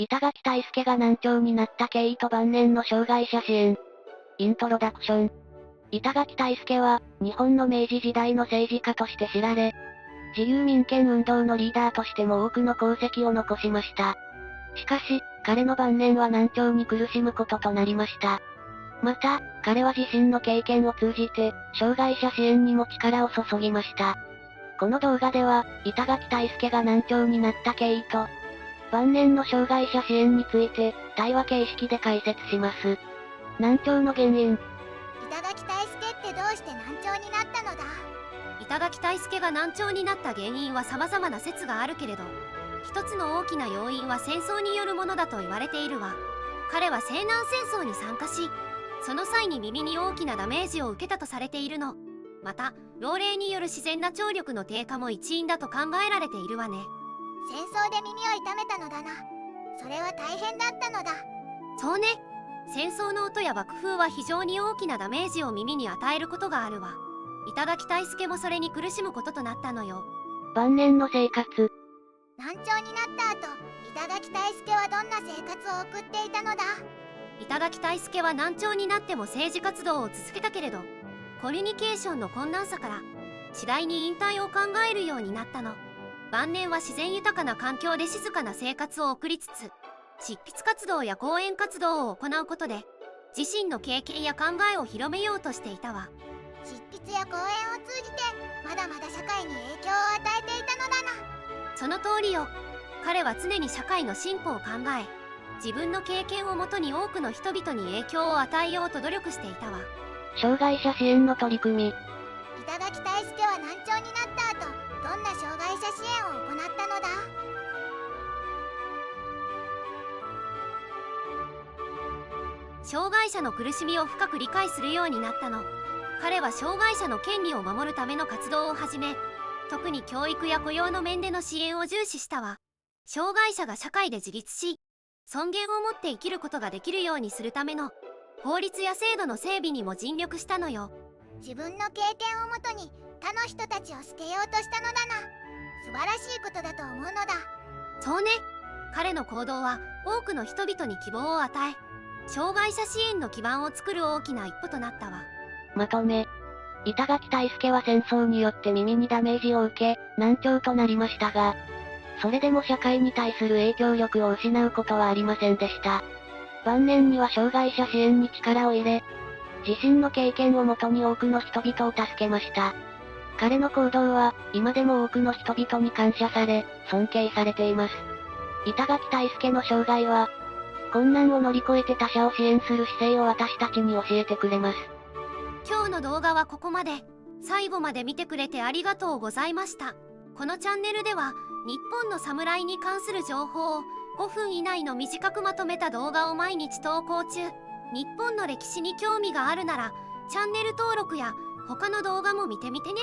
板垣退助が難聴になった経緯と晩年の障害者支援。イントロダクション。板垣退助は、日本の明治時代の政治家として知られ、自由民権運動のリーダーとしても多くの功績を残しました。しかし、彼の晩年は難聴に苦しむこととなりました。また、彼は自身の経験を通じて、障害者支援にも力を注ぎました。この動画では、板垣退助が難聴になった経緯と、晩年の障害者支援について、対話形式で解説します。難聴の原因。板垣退助ってどうして難聴になったのだ？板垣退助が難聴になった原因は様々な説があるけれど、一つの大きな要因は戦争によるものだと言われているわ。彼は西南戦争に参加し、その際に耳に大きなダメージを受けたとされているの。また、老齢による自然な聴力の低下も一因だと考えられているわね。戦争で耳を痛めたのだな。それは大変だったのだ。そうね。戦争の音や爆風は非常に大きなダメージを耳に与えることがあるわ。板垣退助もそれに苦しむこととなったのよ。晩年の生活。難聴になった後、板垣退助はどんな生活を送っていたのだ？板垣退助は難聴になっても政治活動を続けたけれど、コミュニケーションの困難さから次第に引退を考えるようになったの。晩年は自然豊かな環境で静かな生活を送りつつ、執筆活動や講演活動を行うことで自身の経験や考えを広めようとしていたわ。執筆や講演を通じてまだまだ社会に影響を与えていたのだな。その通りよ。彼は常に社会の進歩を考え、自分の経験をもとに多くの人々に影響を与えようと努力していたわ。障害者支援の取り組み。板垣退助は難聴になった後、どんな障害者支援を行ったのだ？障害者の苦しみを深く理解するようになったの。彼は障害者の権利を守るための活動を始め、特に教育や雇用の面での支援を重視したわ。障害者が社会で自立し、尊厳を持って生きることができるようにするための法律や制度の整備にも尽力したのよ。自分の経験をもとに他の人たちを捨てようとしたのだな。素晴らしいことだと思うのだ。そうね。彼の行動は多くの人々に希望を与え、障害者支援の基盤を作る大きな一歩となったわ。まとめ。板垣退助は戦争によって耳にダメージを受け、難聴となりましたが、それでも社会に対する影響力を失うことはありませんでした。晩年には障害者支援に力を入れ、自身の経験をもとに多くの人々を助けました。彼の行動は、今でも多くの人々に感謝され、尊敬されています。板垣退助の生涯は、困難を乗り越えて他者を支援する姿勢を私たちに教えてくれます。今日の動画はここまで。最後まで見てくれてありがとうございました。このチャンネルでは、日本の侍に関する情報を5分以内の短くまとめた動画を毎日投稿中。日本の歴史に興味があるなら、チャンネル登録や他の動画も見てみてね。